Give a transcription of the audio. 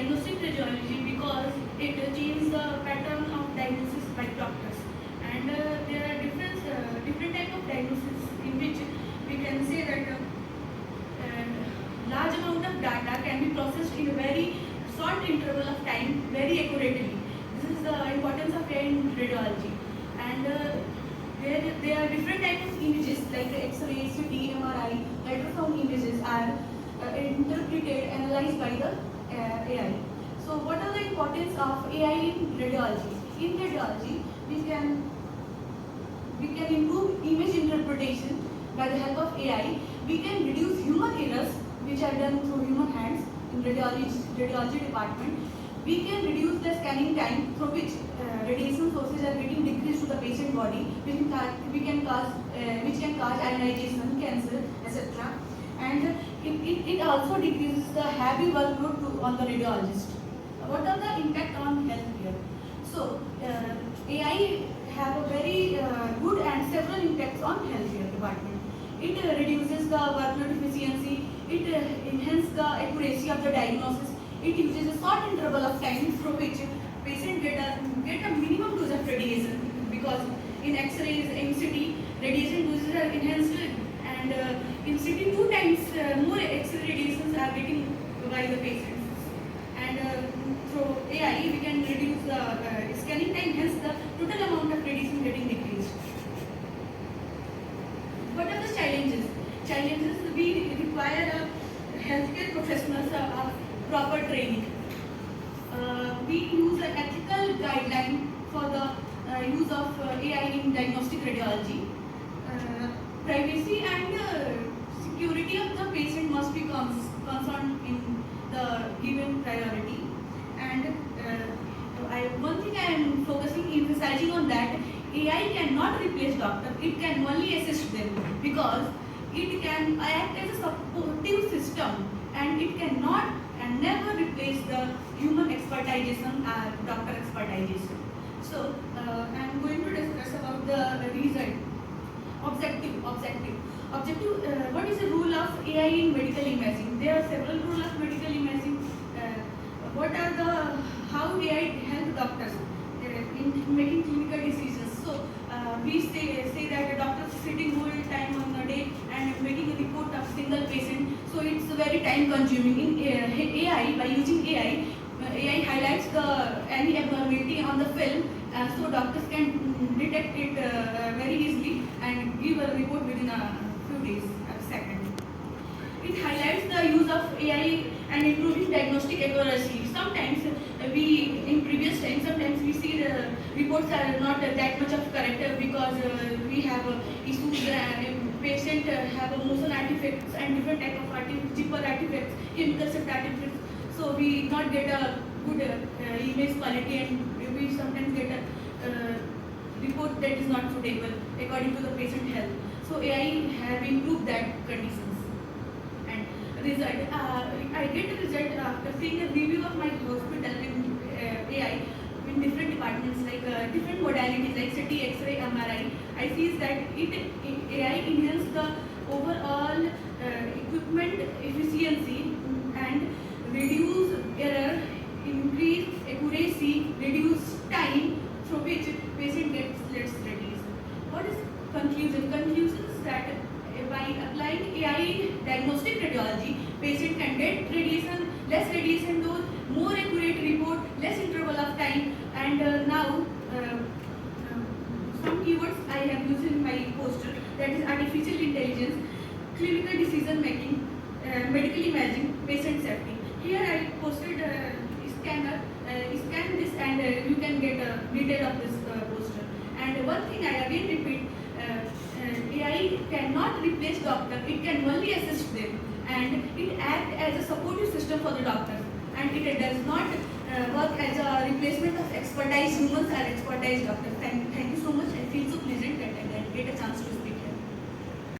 diagnostic radiology because it changes the pattern of diagnosis by doctors. And there are different type of diagnosis in which we can say that large amount of data can be processed in a very short interval of time very accurately. This is the importance of AI in radiology. And there are different types of images like X-ray, CT, MRI, ultrasound images are interpreted, analyzed by the AI. So what are the importance of AI in radiology? In radiology, we can improve image interpretation by the help of AI. We can reduce human errors which are done through human hands in radiology department. We can reduce the scanning time through which radiation sources are getting decreased to the patient body, which can cause ionization, cancer, etc. And it also decreases the heavy workload on the radiologist. What are the impact on healthcare? So AI have a very good and several impacts on healthcare department. It reduces the workload efficiency. It enhances the accuracy of the diagnosis. It uses a short interval of time through which patient get a minimum dose of radiation, because in X-rays, MCT, radiation doses are enhanced, and in CT 2 times more X-ray radiations are getting by the patients. And through AI we can reduce the scanning time, hence the total amount of radiation getting decreased. What are the challenges? Challenges, we require healthcare professionals of proper training. We use an ethical guideline for the use of AI in diagnostic radiology. Privacy and security of the patient must be concerned in the given priority. And one thing I am emphasizing on that, AI cannot replace doctor, it can only assist them, because it can act as a supportive system, and it cannot and never replace the human expertization or doctor expertization. So I am going to discuss about the result. Objective. What is the role of AI in medical imaging? There are several rules of medical imaging. What are the how AI help doctors in making clinical decisions? So we say that a doctor is sitting whole time on the day and making a report of single patient. So it's very time consuming. In AI, by using AI highlights any abnormality on the film, so doctors can detect it very easily and give a report within a few days, a second. It highlights the use of AI and improving diagnostic accuracy. Sometimes in previous times, sometimes we see the reports are not that much of correct because we have issues. Patient have a motion artifacts and different type of artifacts, zipper artifacts, chemical shift artifacts. So we not get a good image quality, and we sometimes get a report that is not suitable according to the patient health. So AI have improved that conditions. And result, I get a result after seeing a review of my hospital in AI in different departments, like different modalities like CT, X-ray, MRI. I see that AI enhance the overall equipment efficiency and reduce error, increase accuracy, reduce time through which patient gets less radiation. What is conclusion? Conclusion is that by applying AI diagnostic radiology, patient can get less radiation dose, more accurate report, less interval of time, and now some keywords I have used in my poster, that is artificial intelligence, clinical decision making, medical imaging, patient safety. Here I posted scanner, scan this and you can get a detail of this poster. And one thing I again repeat, AI cannot replace doctor, it can only assist them, and it acts as a supportive system for the doctor, and it does not work as a replacement of expertise humans or expertise doctors. Thank you so much. I feel so pleasant that I get a chance to speak.